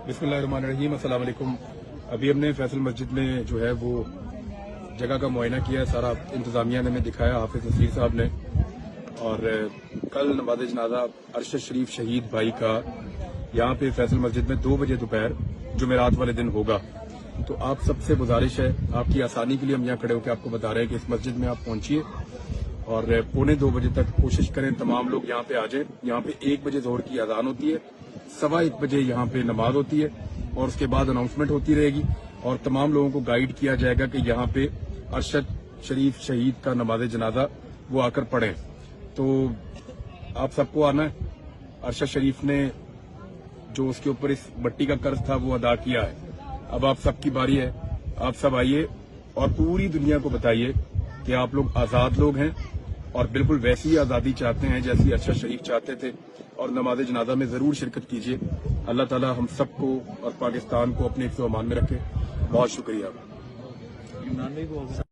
बिस्मिल्लाहिर्रहमानिर्रहीम। अस्सलाम वालेकुम। अभी हमने फैसल मस्जिद में जो है वो जगह का मुआयना किया है, सारा इंतजामिया ने हमें दिखाया, हाफिज नसीर साहब ने। और कल नमाज जनाजा अरशद शरीफ शहीद भाई का यहाँ पे फैसल मस्जिद में 2 बजे दोपहर जुमेरात वाले दिन होगा। तो आप सबसे गुजारिश है, आपकी आसानी के लिए हम यहाँ खड़े होकर आपको बता रहे हैं कि इस मस्जिद में आप पहुंचिए और 1:45 बजे तक कोशिश करें तमाम लोग यहाँ पे आ जाएं। यहाँ पे 1 बजे ज़ोहर की अजान होती है, 1:15 बजे यहाँ पे नमाज होती है और उसके बाद अनाउंसमेंट होती रहेगी और तमाम लोगों को गाइड किया जाएगा कि यहाँ पे अरशद शरीफ शहीद का नमाज जनाजा वो आकर पढ़ें। तो आप सबको आना है। अरशद शरीफ ने जो उसके ऊपर इस मट्टी का कर्ज था वो अदा किया है। अब आप सबकी बारी है, आप सब आइए और पूरी दुनिया को बताइए कि आप लोग आज़ाद लोग हैं और बिल्कुल वैसी ही आज़ादी चाहते हैं जैसी अरशद शरीफ चाहते थे। और नमाज जनाजा में ज़रूर शिरकत कीजिए। अल्लाह ताला हम सबको और पाकिस्तान को अपने हिफ्ज़-ओ-अमान में रखे। बहुत शुक्रिया।